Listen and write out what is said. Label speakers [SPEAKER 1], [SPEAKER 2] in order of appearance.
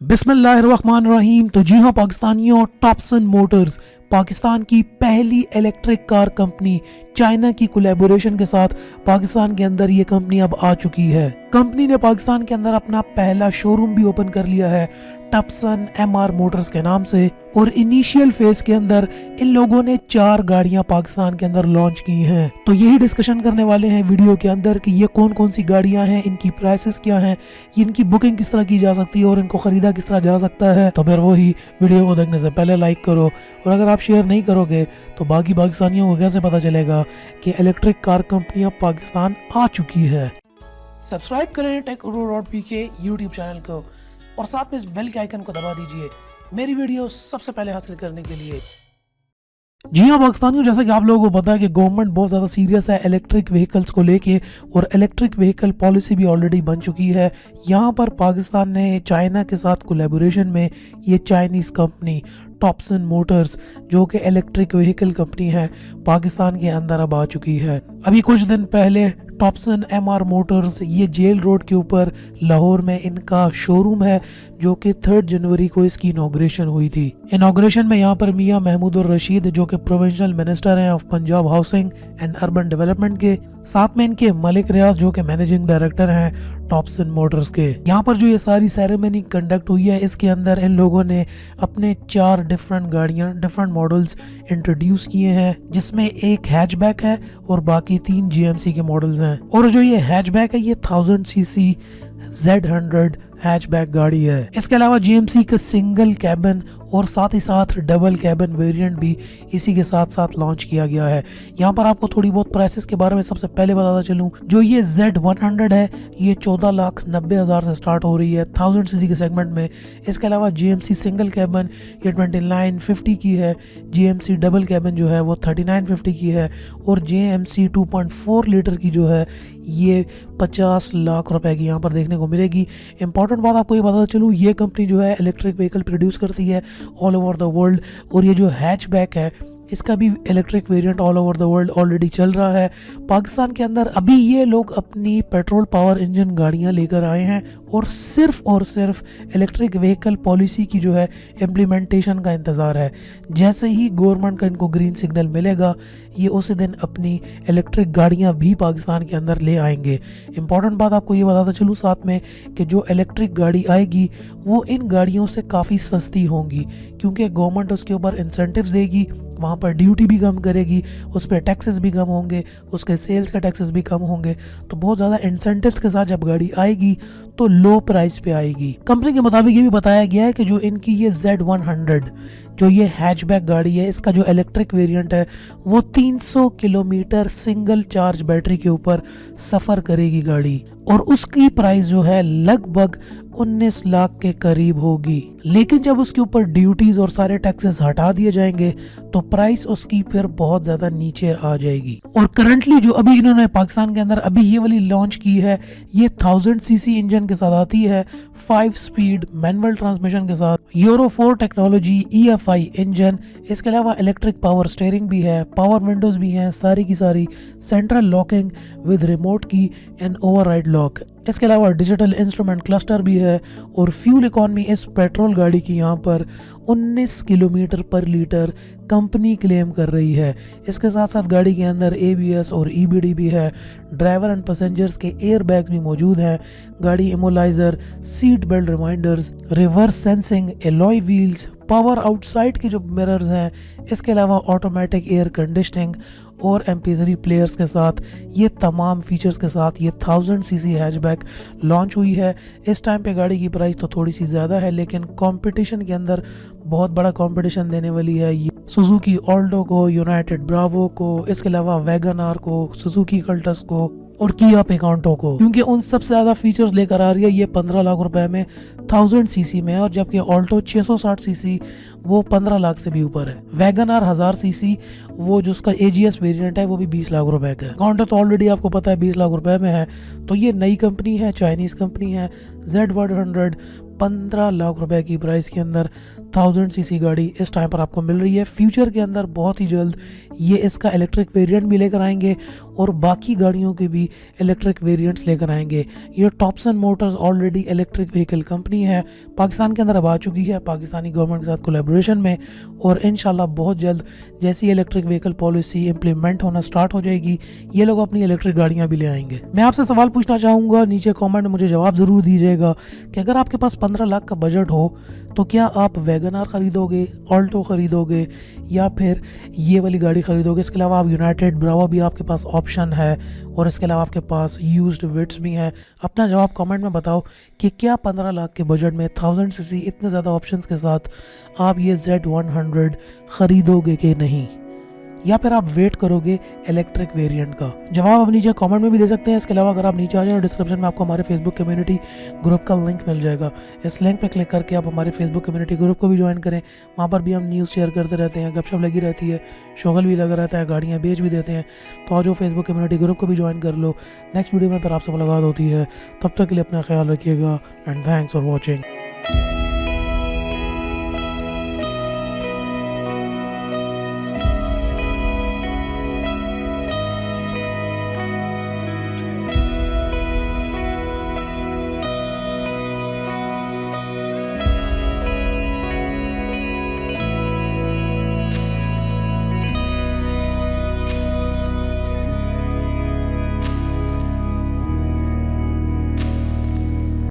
[SPEAKER 1] बिस्मिल्लाहिर्रहमानिर्रहीम। तो जी हाँ पाकिस्तानियों, टॉपसन मोटर्स पाकिस्तान की पहली इलेक्ट्रिक कार कंपनी चाइना की कोलैबोरेशन के साथ पाकिस्तान के अंदर ये कंपनी अब आ चुकी है। कंपनी ने पाकिस्तान के अंदर अपना पहला शोरूम भी ओपन कर लिया है टॉपसन एमआर मोटर्स के नाम से। और इनिशियल फेज के अंदर इन लोगों ने 4 गाड़ियां पाकिस्तान के अंदर लॉन्च की हैं। तो यही डिस्कशन करने वाले हैं वीडियो के अंदर कि ये कौन कौन सी गाड़ियां हैं, इनकी प्राइसेस क्या हैं, इनकी बुकिंग किस तरह की जा सकती है और इनको खरीदा किस तरह जा सकता है। तो फिर वही वीडियो को देखने से पहले लाइक करो, और अगर आप शेयर नहीं करोगे तो बाकी पाकिस्तानियों को कैसे पता चलेगा कि इलेक्ट्रिक कार कंपनियां पाकिस्तान आ चुकी है। सब्सक्राइब करें टेक.pk यूट्यूब चैनल को और साथ में इस बेल के आइकन को दबा दीजिए मेरी वीडियो सबसे पहले हासिल करने के लिए। जी हाँ पाकिस्तानियों, जैसा कि आप लोगों को पता है कि गवर्नमेंट बहुत ज़्यादा सीरियस है इलेक्ट्रिक व्हीकल्स को लेके, और इलेक्ट्रिक व्हीकल पॉलिसी भी ऑलरेडी बन चुकी है। यहाँ पर पाकिस्तान ने चाइना के साथ कोलैबोरेशन में ये चाइनीज़ कंपनी टॉपसन मोटर्स, जो कि इलेक्ट्रिक व्हीकल कंपनी है, पाकिस्तान के अंदर अब आ चुकी है। अभी कुछ दिन पहले टॉपसन एमआर मोटर्स, ये जेल रोड के ऊपर लाहौर में इनका शोरूम है, जो कि 3 जनवरी को इसकी इनॉग्रेशन हुई थी। इनॉग्रेशन में यहाँ पर मियां महमूद और रशीद, जो कि प्रोविंशियल मिनिस्टर हैं of Punjab housing and urban development के, साथ में इनके मलिक रियाज, जो कि मैनेजिंग डायरेक्टर हैं टॉपसन मोटर्स के। यहाँ पर जो ये सारी सेरेमनी कंडक्ट हुई है, इसके अंदर इन लोगों ने अपने 4 डिफरेंट गाड़ियाँ, डिफरेंट मॉडल्स इंट्रोड्यूस किए हैं, जिसमें एक हैचबैक है और बाकी 3 जीएमसी के मॉडल्स हैं। और जो ये हैचबैक है, ये 1000 सीसी Z100 हैचबैक गाड़ी है। इसके अलावा जीएमसी का सिंगल कैबिन और साथ ही साथ डबल कैबिन वेरिएंट भी इसी के साथ साथ लॉन्च किया गया है। यहाँ पर आपको थोड़ी बहुत प्राइसेस के बारे में सबसे पहले बताता चलूँ, जो ये Z100 है, ये 14,90,000 से स्टार्ट हो रही है 1000 सीसी के सेगमेंट में। इसके अलावा जीएमसी सिंगल कैबिन ये 2950 की है, जीएमसी डबल कैबिन जो है वो 3950 की है, और जीएमसी 2.4 लीटर की जो है ये 50 लाख रुपए की यहाँ पर देखने को मिलेगी। इंपॉर्टेंट बात आपको ये बताता चलूँ, ये कंपनी जो है इलेक्ट्रिक व्हीकल प्रोड्यूस करती है ऑल ओवर द वर्ल्ड, और ये जो हैचबैक है इसका भी electric variant all over the world already चल रहा है। पाकिस्तान के अंदर अभी ये लोग अपनी पेट्रोल पावर इंजन गाड़ियां लेकर आए हैं और सिर्फ इलेक्ट्रिक व्हीकल पॉलिसी की जो है इम्प्लीमेंटेशन का इंतज़ार है। जैसे ही गवर्नमेंट का इनको ग्रीन सिग्नल मिलेगा, ये उसी दिन अपनी इलेक्ट्रिक गाड़ियां भी पाकिस्तान के अंदर ले आएंगे। इंपॉर्टेंट बात आपको ये बताता चलूँ साथ में कि जो इलेक्ट्रिक गाड़ी आएगी वो इन गाड़ियों से काफ़ी सस्ती होंगी, क्योंकि गवर्नमेंट उसके ऊपर इंसेंटिव्स देगी, वहाँ पर ड्यूटी भी कम करेगी, उस पर टैक्सेस भी कम होंगे, उसके सेल्स के टैक्सेस भी कम होंगे। तो बहुत ज़्यादा इंसेंटिव्स के साथ जब गाड़ी आएगी तो लो प्राइस पे आएगी। कंपनी के मुताबिक ये भी बताया गया है कि जो इनकी ये Z100 जो ये हैचबैक गाड़ी है, इसका जो इलेक्ट्रिक वेरिएंट है वो 300 किलोमीटर सिंगल चार्ज बैटरी के ऊपर सफ़र करेगी गाड़ी, और उसकी प्राइस जो है लगभग 19 लाख के करीब होगी। लेकिन जब उसके ऊपर ड्यूटीज और सारे टैक्सेस हटा दिए जाएंगे तो प्राइस उसकी फिर बहुत ज्यादा नीचे आ जाएगी। और करंटली जो अभी इन्होंने पाकिस्तान के अंदर अभी ये वाली लॉन्च की है, ये 1000 सीसी इंजन के साथ आती है, 5 स्पीड मैनुअल ट्रांसमिशन के साथ, यूरो 4 टेक्नोलॉजी EFI इंजन। इसके अलावा इलेक्ट्रिक पावर स्टीयरिंग भी है, पावर विंडोज भी हैं, सारी की सारी सेंट्रल लॉकिंग विद रिमोट की एंड ओवरराइड लॉक। इसके अलावा डिजिटल इंस्ट्रूमेंट क्लस्टर भी है, और फ्यूल इकॉनमी इस पेट्रोल गाड़ी की यहाँ पर 19 किलोमीटर पर लीटर कंपनी क्लेम कर रही है। इसके साथ साथ गाड़ी के अंदर ABS और EBD भी है, ड्राइवर एंड पैसेंजर्स के एयर बैग्स भी मौजूद हैं, गाड़ी immobiliser, seat belt reminders, reverse sensing, alloy wheels, power outside की जो मिरर्स हैं, इसके अलावा ऑटोमेटिक एयर कंडीशनिंग और MP3 प्लेयर्स के साथ, ये तमाम फीचर्स के साथ ये 1000 सीसी हैचबैक लॉन्च हुई है। इस टाइम पे गाड़ी की प्राइस तो थोड़ी सी ज़्यादा है, लेकिन कंपटीशन के अंदर बहुत बड़ा कंपटीशन देने वाली है ये सुजुकी ऑल्टो को, यूनाइटेड ब्रावो को, इसके अलावा वैगन आर को, सुजुकी कल्टस को और किया पिकांटो को, क्योंकि उन सबसे ज़्यादा फीचर्स लेकर आ रही है। ये 15 लाख रुपए में 1000 सीसी में, और जबकि ऑल्टो 660 सीसी वो 15 लाख से भी ऊपर है। वैगन आर 1000 सीसी वो जो उसका AGS वेरिएंट है वो भी 20 लाख रुपए का है। काउंटर तो ऑलरेडी आपको पता है 20 लाख रुपए में है। तो ये नई कंपनी है, चाइनीज़ कंपनी है। Z100 15 लाख रुपए की प्राइस के अंदर 1000 सीसी गाड़ी इस टाइम पर आपको मिल रही है। फ्यूचर के अंदर बहुत ही जल्द ये इसका इलेक्ट्रिक वेरिएंट भी लेकर आएंगे और बाकी गाड़ियों के भी इलेक्ट्रिक वेरिएंट्स लेकर आएंगे। ये टॉप्सन motors already electric vehicle company है, पाकिस्तान के अंदर अब आ चुकी है पाकिस्तानी गवर्नमेंट के साथ कोलैबोरेशन में, और इंशाल्लाह बहुत जल्द जैसी इलेक्ट्रिक व्हीकल पॉलिसी इंप्लीमेंट होना स्टार्ट हो जाएगी ये लोग अपनी इलेक्ट्रिक गाड़ियाँ भी ले आएंगे। मैं आपसे सवाल पूछना चाहूँगा, नीचे कॉमेंट में मुझे जवाब ज़रूर दीजिएगा कि अगर आपके पास 15 लाख का बजट हो तो क्या आप वैगन आर ख़रीदोगे, ऑल्टो ख़रीदोगे या फिर ये वाली गाड़ी ख़रीदोगे? इसके अलावा आप यूनाइटेड ब्रावा भी आपके पास ऑप्शन है और इसके अलावा आपके पास यूज्ड विट्स भी हैं। अपना जवाब कमेंट में बताओ कि क्या 15 लाख के बजट में 1000 सीसी इतने ज़्यादा ऑप्शंस के साथ आप ये Z100 ख़रीदोगे कि नहीं, या फिर आप वेट करोगे इलेक्ट्रिक वेरिएंट का? जवाब आप नीचे कमेंट में भी दे सकते हैं। इसके अलावा अगर आप नीचे आ जाए डिस्क्रिप्शन में आपको हमारे फेसबुक कम्युनिटी ग्रुप का लिंक मिल जाएगा। इस लिंक पे क्लिक करके आप हमारे फेसबुक कम्युनिटी ग्रुप को भी ज्वाइन करें। वहाँ पर भी हम न्यूज़ शेयर करते रहते हैं, गपशप लगी रहती है, शोगल भी लगा रहता है, गाड़ियाँ बेच भी देते हैं। तो आज फेसबुक कम्युनिटी ग्रुप को भी ज्वाइन कर लो। नेक्स्ट वीडियो में फिर आपसे मुलाकात होती है, तब तक के लिए अपना ख्याल रखिएगा एंड थैंक्स फॉर वॉचिंग।